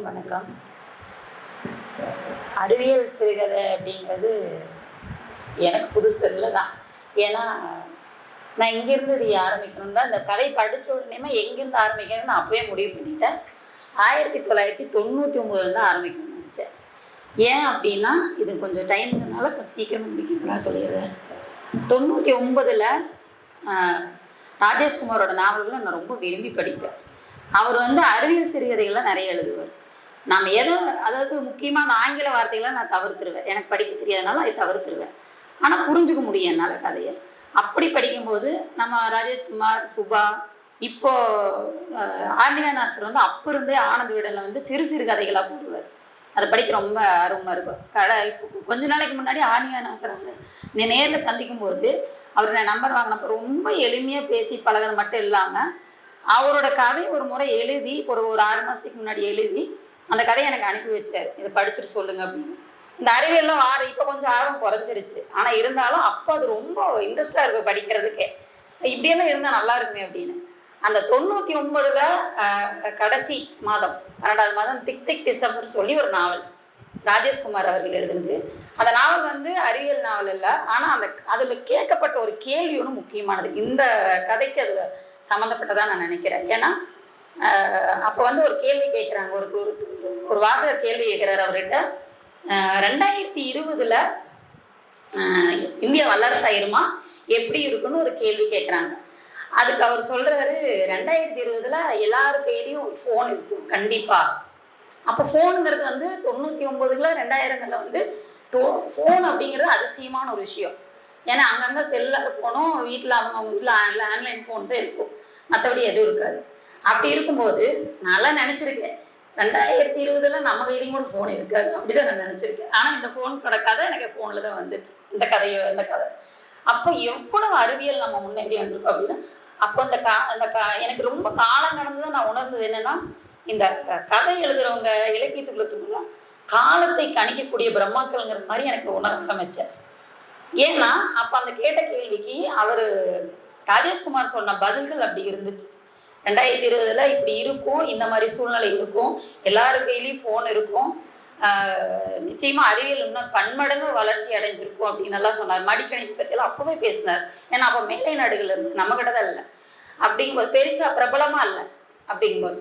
அனைவருக்கும் வணக்கம். அறிவியல் சிறுகதை அப்படிங்கிறது எனக்கு புதுசு இல்லை தான். ஏன்னா நான் இங்கேருந்து இது ஆரம்பிக்கணும் தான். இந்த கதை படித்த உடனேமே எங்கேருந்து ஆரம்பிக்கணும்னு நான் அப்போவே முடிவு பண்ணிட்டேன். 1999 தான் ஆரம்பிக்கணும்னு நினச்சேன். ஏன் அப்படின்னா இது கொஞ்சம் டைம்னால கொஞ்சம் சீக்கிரமாக முடிக்கிறதுனா சொல்லிடுறேன். 99ல் ராஜேஷ்குமாரோட நாவல்களை நான் ரொம்ப விரும்பி படிப்பேன். அவர் அறிவியல் சிறுகதைகள்லாம் நிறைய எழுதுவார். நாம் அதாவது முக்கியமாக அந்த ஆங்கில வார்த்தைகளை நான் தவிர்த்துருவேன். எனக்கு படிக்க தெரியாதனால அதை தவிர்த்துருவேன். ஆனால் புரிஞ்சுக்க முடியும் என்னால் கதையை. அப்படி படிக்கும்போது நம்ம ராஜேஷ்குமார், சுபா, இப்போது ஆர்னிகா நாசர் அப்போ இருந்தே ஆனந்த விடலில் சிறு சிறு கதைகளாக போடுவார். அதை படிக்க ரொம்ப ஆர்வமாக இருக்கும். இப்போ கொஞ்ச நாளைக்கு முன்னாடி ஆர்னிகா நாசர் அவர் நேரில் சந்திக்கும் போது அவர் நான் நம்பர் வாங்கினப்போ ரொம்ப எளிமையாக பேசி பழகிறது மட்டும் இல்லாமல் அவரோட கதை ஒரு முறை எழுதி ஒரு 6 மாதத்துக்கு முன்னாடி எழுதி அந்த கதையை எனக்கு அனுப்பி வச்சார். இதை படிச்சுட்டு சொல்லுங்க அப்படின்னு. இந்த அறிவியெல்லாம் இப்போ கொஞ்சம் ஆர்வம் குறைஞ்சிருச்சு. ஆனால் இருந்தாலும் அப்போ அது ரொம்ப இன்ட்ரெஸ்டாக இருக்கும் படிக்கிறதுக்கே. இப்படியெல்லாம் இருந்தால் நல்லா இருக்குமே அப்படின்னு. அந்த 99ல் கடைசி மாதம் 12வது மாதம் திக் திக் டிசம்பர் சொல்லி ஒரு நாவல் ராஜேஷ்குமார் அவர்கள் எழுதுனது. அந்த நாவல் அறிவியல் நாவல் இல்லை. ஆனால் அதில் கேட்கப்பட்ட ஒரு கேள்வி ஒன்று முக்கியமானது. இந்த கதைக்கு அதில் சம்மந்தப்பட்டதாக நான் நினைக்கிறேன். ஏன்னா அப்போ ஒரு கேள்வி கேட்குறாங்க. ஒரு வாசகர் கேள்வி கேட்குறாரு அவர்கிட்ட. 2020ல் இந்தியா வல்லரசாயிருமா, எப்படி இருக்குன்னு ஒரு கேள்வி கேட்குறாங்க. அதுக்கு அவர் சொல்கிறாரு, 2020ல் எல்லாரு கையிலையும் ஒரு ஃபோன் இருக்கும் கண்டிப்பாக. அப்போ ஃபோனுங்கிறது 99ல் 2000களில் ஃபோன் அப்படிங்கிறது அதிசயமான ஒரு விஷயம். ஏன்னா அங்கங்கே செல்லுலார் ஃபோனும் வீட்டில் அவங்க வீட்டில் லேண்ட்லைன் ஃபோன் தான் இருக்கும், மற்றபடி எதுவும் இருக்காது. அப்படி இருக்கும்போது நான்லாம் நினச்சிருக்கேன் 2020ல் நம்ம கையிலையும் கூட ஃபோன் இருக்காது அப்படிதான் நான் நினச்சிருக்கேன். ஆனால் இந்த ஃபோனோட கதை எனக்கு ஃபோனில் தான் வந்துச்சு. இந்த கதை அப்போ எவ்வளவு அறிவியல் நம்ம முன்னேறி வந்திருக்கோம் அப்படின்னா, அப்போ எனக்கு ரொம்ப காலம் கடந்துதான் நான் உணர்ந்தது என்னன்னா, இந்த கதை எழுதுறவங்க இலக்கியத்துக்குள்ள காலத்தை கணிக்கக்கூடிய பிரம்மாக்கள்ங்கிற மாதிரி எனக்கு உணர ஆரம்பிச்சேன். ஏன்னா அப்போ அந்த கேட்ட கேள்விக்கு அவர் ராஜேஷ்குமார் சொன்ன பதில்கள் அப்படி இருந்துச்சு. 2020ல் இப்படி இருக்கும், இந்த மாதிரி சூழ்நிலை இருக்கும், எல்லாரு கையிலையும் ஃபோன் இருக்கும், நிச்சயமாக அறிவியல் இன்னும் பன்மடங்கு வளர்ச்சி அடைஞ்சிருக்கும் அப்படின்னு எல்லாம் சொன்னார். மடிக்கணிப்பு பற்றியெல்லாம் அப்போவே பேசினார். ஏன்னா அப்போ மேலை நாடுகள் இருந்து நம்மகிட்ட தான் இல்லை. அப்படிங்கும்போது பெருசாக பிரபலமாக இல்லை. அப்படிங்கும்போது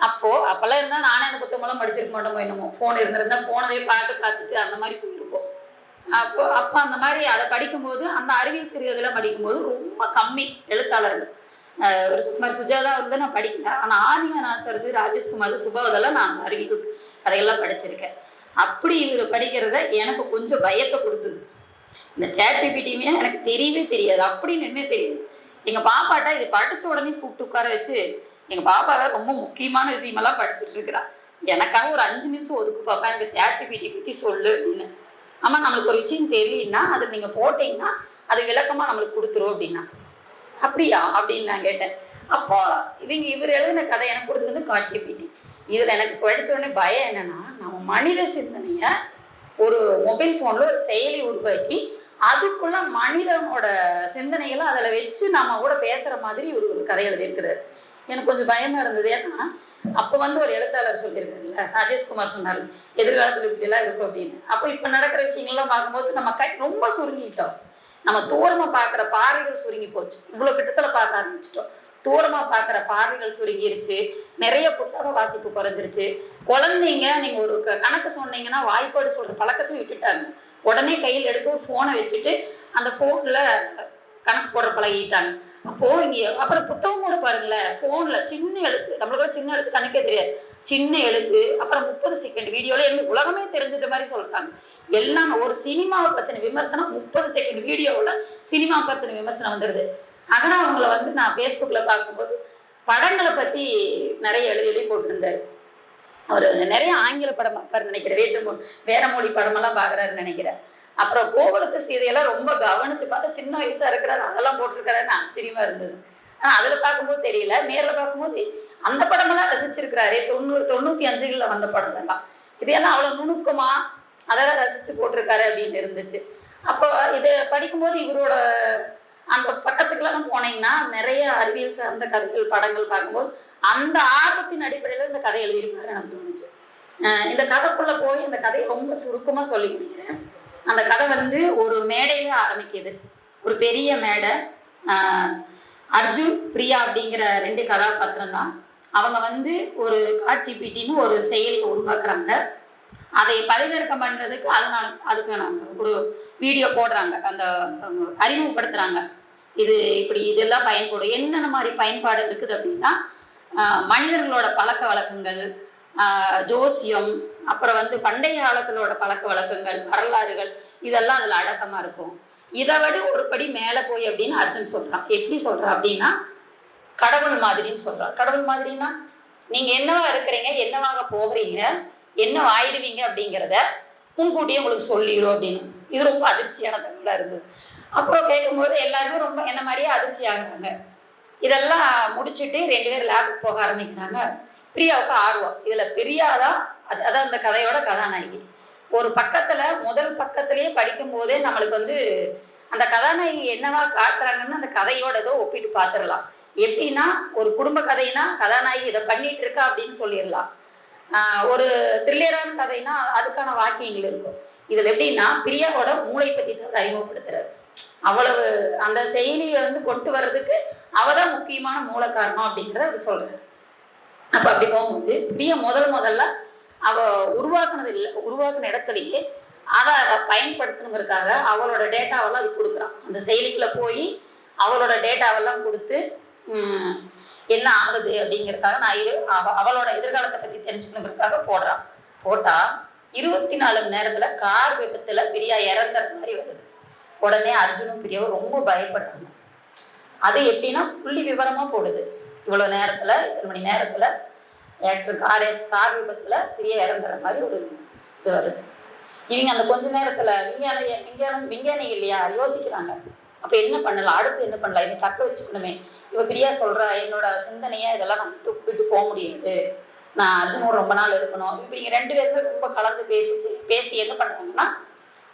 அப்போல்லாம் இருந்தால் நானே அந்த புத்தகமெல்லாம் படிச்சிருக்க மாட்டோமோ என்னமோ. ஃபோன் இருந்திருந்தா ஃபோனவே பார்த்துட்டு அந்த மாதிரி போயிருப்போம். அப்போ அந்த மாதிரி அதை படிக்கும்போது அந்த அறிவியல் சிறுகதைலாம் படிக்கும்போது ரொம்ப கம்மி எழுத்தாளர்கள். சுஜாதா நான் படிக்கல. ஆனால் ஆர்னிகா நாசர், ராஜேஷ்குமார், சுபாவதெல்லாம் நான் அந்த அறிவியல் கதைகள்லாம் படிச்சிருக்கேன். அப்படி இவர் படிக்கிறத எனக்கு கொஞ்சம் பயத்தை கொடுத்தது. இந்த ChatGPTயுமே எனக்கு தெரியவே தெரியாது, அப்படின்னு என்னமே தெரியாது. எங்கள் பாப்பாட்டா இது படித்த உடனே கூப்பிட்டு உட்கார வச்சு எங்கள் பாப்பாவை ரொம்ப முக்கியமான விஷயமெல்லாம் படிச்சுட்டு இருக்கிறா. எனக்காக ஒரு 5 நிமிஷம் ஒதுக்கு பாப்பா, எனக்கு ChatGPT பற்றி சொல்லு அப்படின்னு. ஆமாம், நம்மளுக்கு ஒரு விஷயம் தெரியலன்னா அது நீங்கள் போட்டிங்கன்னா அது விளக்கமாக நம்மளுக்கு கொடுத்துரும் அப்படின்னா. அப்படியா அப்படின்னு நான் கேட்டேன். அப்போ இவர் எழுதின கதை எனக்கு கொடுத்தது ChatGPT. இதில் எனக்கு படித்த உடனே பயம் என்னன்னா, நம்ம மனித சிந்தனையை ஒரு மொபைல் ஃபோனில் ஒரு செயலி உருவாக்கி அதுக்குள்ள மனிதனோட சிந்தனைகளை அதில் வச்சு நம்ம கூட பேசுகிற மாதிரி ஒரு கதை எழுதியிருக்கிறார். எனக்கு கொஞ்சம் பயமாக இருந்தது. ஏன்னா அப்போ ஒரு எழுத்தாளர் சொல்லியிருக்காருல்ல, ராஜேஷ்குமார் சொன்னார் எதிர்காலத்தில் இப்படிலாம் இருக்கும் அப்படின்னு. அப்போ இப்போ நடக்கிற விஷயங்கள்லாம் பார்க்கும்போது நம்ம ரொம்ப சுருங்கிட்டோம். நம்ம தூரமாக பார்க்குற பார்வைகள் சுருங்கி போச்சு. இவ்வளோ கிட்டத்தில் பார்க்க ஆரம்பிச்சிட்டோம். தூரமாக பார்க்குற பார்வைகள் சுருங்கிருச்சு. நிறைய புத்தக வாசிப்பு குறைஞ்சிருச்சு. குழந்தைங்க நீங்கள் ஒரு கணக்கு சொன்னீங்கன்னா வாய்ப்பாடு சொல்கிற பழக்கத்தை விட்டுட்டாங்க. உடனே கையில் எடுத்து ஒரு ஃபோனை வச்சுட்டு அந்த ஃபோனில் கணக்கு போடுற பழகிட்டாங்க. அப்போது இங்கே அப்புறம் புத்தகமோட பாருங்களேன், ஃபோனில் சின்ன எழுத்து, நம்மளுக்கு சின்ன எழுத்து கணக்கே தெரியாது, சின்ன எழுத்து, அப்புறம் 30 செகண்ட் வீடியோவில் எனக்கு உலகமே தெரிஞ்சிட்ட மாதிரி சொல்கிறாங்க. எல்லாம் ஒரு சினிமாவை பற்றின விமர்சனம் 30 செகண்ட் வீடியோவில் சினிமா பற்றின விமர்சனம் வந்துடுது. ஆனால் அவங்கள நான் ஃபேஸ்புக்கில் பார்க்கும்போது படங்களை பற்றி நிறைய எழுதி போட்டிருந்தார். அவர் நிறைய ஆங்கில படம் பார்ப்பார் நினைக்கிறேன், வேற மொழி படமெல்லாம் பார்க்குறாருன்னு நினைக்கிறேன். அப்புறம் கோவலத்து சீதையெல்லாம் ரொம்ப கவனித்து பார்த்தா சின்ன வயசாக இருக்கிறாரு, அதெல்லாம் போட்டிருக்காருன்னு ஆச்சரியமாக இருந்தது. ஆனால் அதில் பார்க்கும்போது தெரியல, நேரில் பார்க்கும்போது அந்த படமெல்லாம் ரசிச்சிருக்கிறாரு. 95களில் வந்த படம் எல்லாம் இதையெல்லாம் அவ்வளோ நுணுக்கமாக அதெல்லாம் ரசித்து போட்டிருக்காரு அப்படின்னு இருந்துச்சு. அப்போ இதை படிக்கும்போது இவரோட அந்த பக்கத்துக்கெல்லாம் போனீங்கன்னா நிறைய அறிவியல் சார்ந்த கதைகள் படங்கள் பார்க்கும்போது அந்த ஆர்வத்தின் அடிப்படையில் இந்த கதை எழுதியிருப்பாரு எனக்கு தோணுச்சு. இந்த கதைக்குள்ள போய் இந்த கதையை ரொம்ப சுருக்கமாக சொல்லி முடிக்கிறேன். அந்த கதை வந்து ஒரு மேடையில ஆரம்பிக்குது. ஒரு பெரிய மேடை. அர்ஜுன் பிரியா அப்படிங்கிற 2 கதாபாத்திரம் தான். அவங்க வந்து ஒரு ChatGPTன்னு ஒரு செயலியை உருவாக்குறாங்க. அதை பதிவிறக்கம் பண்ணுறதுக்கு அதுக்கான ஒரு வீடியோ போடுறாங்க, அந்த அறிமுகப்படுத்துகிறாங்க. இது இப்படி இதெல்லாம் பயன்படும். என்னென்ன மாதிரி பயன்பாடு இருக்குது அப்படின்னா, மனிதர்களோட பழக்க வழக்கங்கள், ஜோசியம், அப்புறம் வந்து பண்டைய காலத்திலோட பழக்க வழக்கங்கள், வரலாறுகள், இதெல்லாம் அதில் அடக்கமாக இருக்கும். இதை விட ஒரு படி மேலே போய் அப்படின்னு அர்ஜுன் சொல்கிறான். எப்படி சொல்கிறான் அப்படின்னா, கடவுள் மாதிரின்னு சொல்கிறான். கடவுள் மாதிரின்னா, நீங்கள் என்னவா இருக்கிறீங்க, என்னவாக போகிறீங்க, என்ன ஆயிடுவீங்க அப்படிங்கிறத முன்கூட்டியே உங்களுக்கு சொல்லிடும் அப்படின்னு. இது ரொம்ப அதிர்ச்சியான தகவலாக இருந்தது. அப்புறம் கேட்கும்போது எல்லாருமே ரொம்ப என்ன மாதிரியே அதிர்ச்சி ஆகுறாங்க. இதெல்லாம் முடிச்சுட்டு 2 பேர் லேபுக்கு போக ஆரம்பிக்கிறாங்க. பிரியாவுக்கு ஆர்வம். இதில் பிரியா தான் அதான் அந்த கதையோட கதாநாயகி. ஒரு பக்கத்தில் முதல் பக்கத்திலேயே படிக்கும் போதே நம்மளுக்கு வந்து அந்த கதாநாயகி என்னவா காட்டுறாங்கன்னு அந்த கதையோட ஏதோ ஒப்பிட்டு பார்த்துடலாம். எப்படின்னா, ஒரு குடும்ப கதைனா கதாநாயகி இதை பண்ணிட்டு இருக்கா அப்படின்னு சொல்லிடலாம். ஒரு த்ரில்லரான கதைனா அதுக்கான வாக்கியங்கள் இருக்கும். இதில் எப்படின்னா, பிரியாவோட மூளை பற்றி தான் அறிமுகப்படுத்துறாரு. அவ்வளவு அந்த செயலியை வந்து கொண்டு வர்றதுக்கு அவதான் முக்கியமான மூல காரணம் அப்படிங்கிறத அவர் சொல்றாரு. அப்போ அப்படி போகும்போது பிரியா முதல்ல அவ உருவாக்குன இடத்துலயே அதை பயன்படுத்தணுங்கிறதுக்காக அவளோட டேட்டாவெல்லாம் அது கொடுக்குறான். அந்த செயலிக்குள்ள போய் அவளோட டேட்டாவெல்லாம் கொடுத்து என்ன ஆகுது அப்படிங்கிறதுக்காக அவளோட எதிர்காலத்தை பற்றி தெரிஞ்சுக்கணுங்கிறதுக்காக போட்டா 24 மணி நேரத்துல கார் விபத்துல பிரியா இறந்துற மாதிரி வருது. உடனே அர்ஜுனும் பிரியாவும் ரொம்ப பயப்படுறாங்க. அது எப்படின்னா புள்ளி விவரமா போடுது. இவ்வளவு நேரத்துல இத்தனை மணி நேரத்துல கார் விபத்துல பிரியா இறந்துற மாதிரி ஒரு இது வருது. இவங்க அந்த கொஞ்ச நேரத்துல விஞ்ஞானி இல்லையா யோசிக்கிறாங்க. அப்ப என்ன பண்ணலாம், அடுத்து என்ன பண்ணலாம், இதை தக்க வச்சுக்கணுமே. இவ பிரியா சொல்றா, என்னோட சிந்தனையா இதெல்லாம் நான் விட்டு போக முடியாது, நான் அர்ஜுனோட ரொம்ப நாள் இருக்கணும். இப்படி 2 பேருமே ரொம்ப கலந்து பேசி என்ன பண்றாங்கன்னா,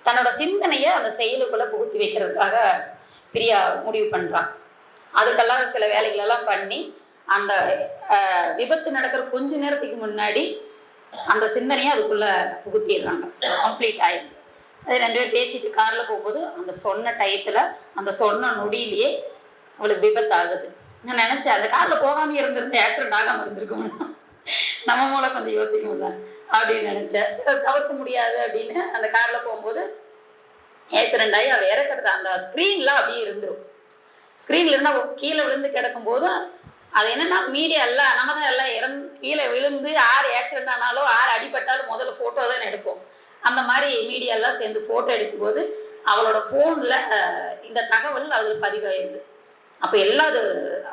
தன்னோட சிந்தனையை அந்த செயலுக்குள்ள புகுத்தி வைக்கிறதுக்காக பிரியா முடிவு பண்றான். அதுக்கெல்லாம் சில வேலைகள் எல்லாம் பண்ணி அந்த விபத்து நடக்கிற கொஞ்ச நேரத்துக்கு முன்னாடி அந்த சிந்தனையை அதுக்குள்ள புகுத்திடுறாங்க. கம்ப்ளீட் ஆயிடுது. அது 2 பேர் பேசிட்டு கார்ல போகும்போது அந்த சொன்ன டயத்துல அந்த சொன்ன நொடியிலேயே அவளுக்கு விபத்து ஆகுது. நான் நினைச்சேன், அந்த கார்ல போகாம இருந்திருந்து ஆக்சிடென்ட் ஆகாம இருந்திருக்கோம், நம்ம மூலம் கொஞ்சம் யோசிக்க முடியல அப்படின்னு நினைச்சேன். சில தவிர்க்க முடியாது அப்படின்னு அந்த கார்ல போகும்போது ஆக்சிடென்ட் ஆகி அவ இறக்குறது அந்த ஸ்கிரீன்ல அப்படியே இருந்துரும். ஸ்கிரீன்ல இருந்தா கீழே விழுந்து கிடக்கும் போது அது என்னன்னா, மீடியா எல்லாம் நம்ம தான் எல்லாம் கீழே விழுந்து 6 ஆக்சிடென்ட் ஆனாலும் 6 அடிபட்டாலும் முதல்ல போட்டோ தான் எடுப்போம். அந்த மாதிரி மீடியா எல்லாம் சேர்ந்து போட்டோ எடுக்கும்போது அவளோட போன்ல இந்த தகவல் அதுல பதிவாயிருது. அப்ப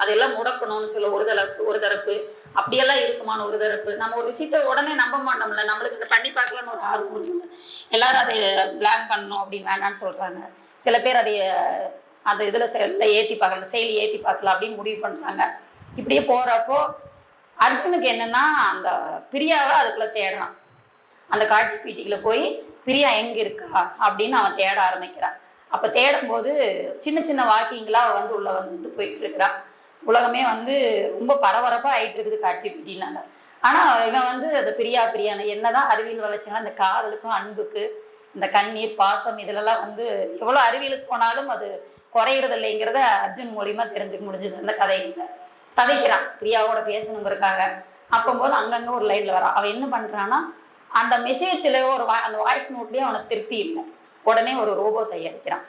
அதெல்லாம் முடக்கணும்னு சொல்ல ஒரு தரப்பு அப்படியெல்லாம் இருக்குமான்னு ஒரு தரப்பு. நம்ம ஒரு விஷயத்த உடனே நம்ப மாட்டோம்ல, நம்மளுக்கு இதை பண்ணி பார்க்கலான்னு ஒரு ஆர்வம் இருக்குல்ல. எல்லாரும் அதை பிளான் பண்ணணும் அப்படின்னு வேண்டான்னு சொல்றாங்க. சில பேர் அந்த இதுல ஏற்றி பார்க்கலாம், செயலி ஏற்றி பார்க்கலாம் அப்படின்னு முடிவு பண்றாங்க. இப்படியே போறப்போ அர்ஜுனுக்கு என்னன்னா, அந்த பிரியாவை அதுக்குள்ள தேடுறான். அந்த ChatGPTக்குள்ள போய் பிரியா எங்க இருக்கா அப்படின்னு அவன் தேட ஆரம்பிக்கிறான். அப்ப தேடும்போது சின்ன சின்ன வாக்கியங்களா வந்து உள்ள வந்து போயிட்டு இருக்கிறான். உலகமே வந்து ரொம்ப பரபரப்பா ஆயிட்டு இருக்குது ChatGPTனால. ஆனா இவன் வந்து அது பிரியான்னு என்னதான் அறிவியல் வளர்ச்சினா இந்த காதலுக்கும் அன்புக்கு இந்த கண்ணீர் பாசம் இதுலெல்லாம் வந்து எவ்வளவு அறிவியலுக்கு போனாலும் அது குறையிறது இல்லைங்கிறத அர்ஜுன் மூலியமா தெரிஞ்சுக்க முடிஞ்சது அந்த கதையில. தவிக்கிறான் பிரியாவோட பேசணுங்கிறதுக்காக. அப்போது அங்கங்க ஒரு லைன்ல வரான். அவன் என்ன பண்றான்னா, அந்த மெசேஜ்ல அந்த வாய்ஸ் நோட்லயே அவனுக்கு திருப்தி இல்லை. உடனே ஒரு ரோபோ தயாரிக்கிறான்.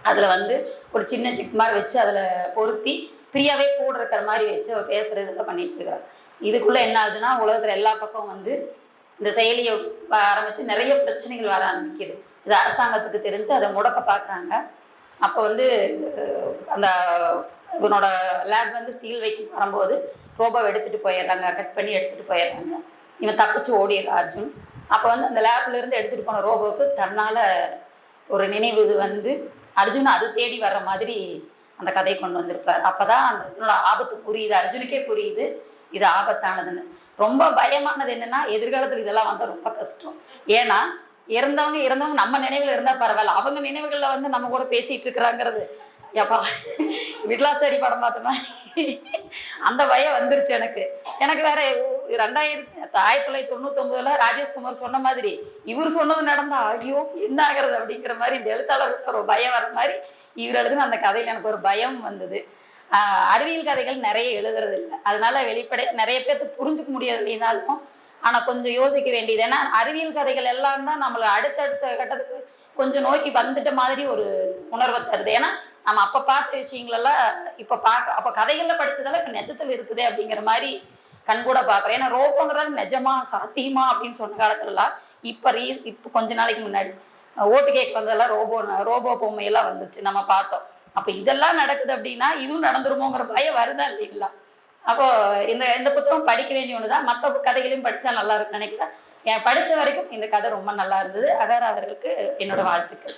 அதுல வந்து ஒரு சின்ன சிக் மாதிரி வச்சு அதுல பொருத்தி பிரியாவே கூட இருக்கிற மாதிரி வச்சு அவ பேசுறது இதெல்லாம் பண்ணிட்டு இருக்கிறான். இதுக்குள்ள என்ன ஆகுதுன்னா, உலகத்துல எல்லா பக்கம் வந்து இந்த செயலியை ஆரம்பிச்சு நிறைய பிரச்சனைகள் வர ஆரம்பிக்குது. இது அரசாங்கத்துக்கு தெரிஞ்சு அதை முடக்க பார்க்குறாங்க. அப்போ வந்து அந்த இவனோட லேப் வந்து சீல் வைக்க வரும்போது ரோபோவை எடுத்துட்டு போயிடுறாங்க, கட் பண்ணி எடுத்துட்டு போயிடுறாங்க. இவன் தப்பிச்சு ஓடிடுறான் அர்ஜுன். அப்போ வந்து அந்த லேப்ல இருந்து எடுத்துட்டு போன ரோபோவுக்கு தன்னால ஒரு நினைவு வந்து அர்ஜுன் அது தேடி வர்ற மாதிரி அந்த கதையை கொண்டு வந்திருப்பார். அப்பதான் அந்த இதனோட ஆபத்து புரியுது, அர்ஜுனுக்கே புரியுது இது ஆபத்தானதுன்னு. ரொம்ப பயமானது என்னன்னா, எதிர்காலத்தில் இதெல்லாம் வந்தால் ரொம்ப கஷ்டம். ஏன்னா இறந்தவங்க நம்ம நினைவுல இருந்தா பரவாயில்ல, அவங்க நினைவுகள்ல வந்து நம்ம கூட பேசிட்டு இருக்கிறாங்கிறது. எப்பா விட்லாச்சாரி படம் பார்த்தோம்னா அந்த பயம் வந்துருச்சு எனக்கு. எனக்கு வேற 1999ல ராஜேஷ்குமார் சொன்ன மாதிரி இவர் சொன்னது நடந்தா ஐயோ என்ன ஆகுறது அப்படிங்கிற மாதிரி இந்த எழுத்தாளருக்கு ஒரு பயம் வர மாதிரி இவர் எழுதுன அந்த கதையில் எனக்கு ஒரு பயம் வந்தது. அறிவியல் கதைகள் நிறைய எழுதுறது இல்லை, அதனால வெளிப்படை நிறைய பேர்த்துக்கு புரிஞ்சுக்க முடியாது இல்லைனாலும், ஆனால் கொஞ்சம் யோசிக்க வேண்டியது. ஏன்னா அறிவியல் கதைகள் எல்லாம் தான் நம்மளை அடுத்தடுத்த கட்டத்துக்கு கொஞ்சம் நோக்கி வந்துட்ட மாதிரி ஒரு உணர்வை தருது. ஏன்னா நம்ம அப்போ பார்த்த விஷயங்களெல்லாம் இப்போ அப்போ கதைகளில் படித்ததெல்லாம் இப்போ நிஜத்தில் இருக்குது அப்படிங்கிற மாதிரி கண்கூட பார்க்குறேன். ஏன்னா ரோபோங்கிறது நிஜமா சாத்தியமா அப்படின்னு சொன்ன காலத்துலலாம் இப்போ கொஞ்ச நாளைக்கு முன்னாடி ஓட்டு கேக் வந்ததெல்லாம் ரோபோ பொம்மையெல்லாம் வந்துச்சு, நம்ம பார்த்தோம். அப்போ இதெல்லாம் நடக்குது அப்படின்னா இதுவும் நடந்துருமோங்கிற பயம் வருதா இல்லைங்களா? அப்போ இந்த புத்தகம் படிக்க வேண்டிய ஒன்று தான். மற்ற கதைகளையும் படித்தா நல்லா இருக்குன்னு நினைக்கிறேன். படித்த வரைக்கும் இந்த கதை ரொம்ப நல்லா இருந்தது. அகரா அவர்களுக்கு என்னோட வாழ்த்துக்கள்.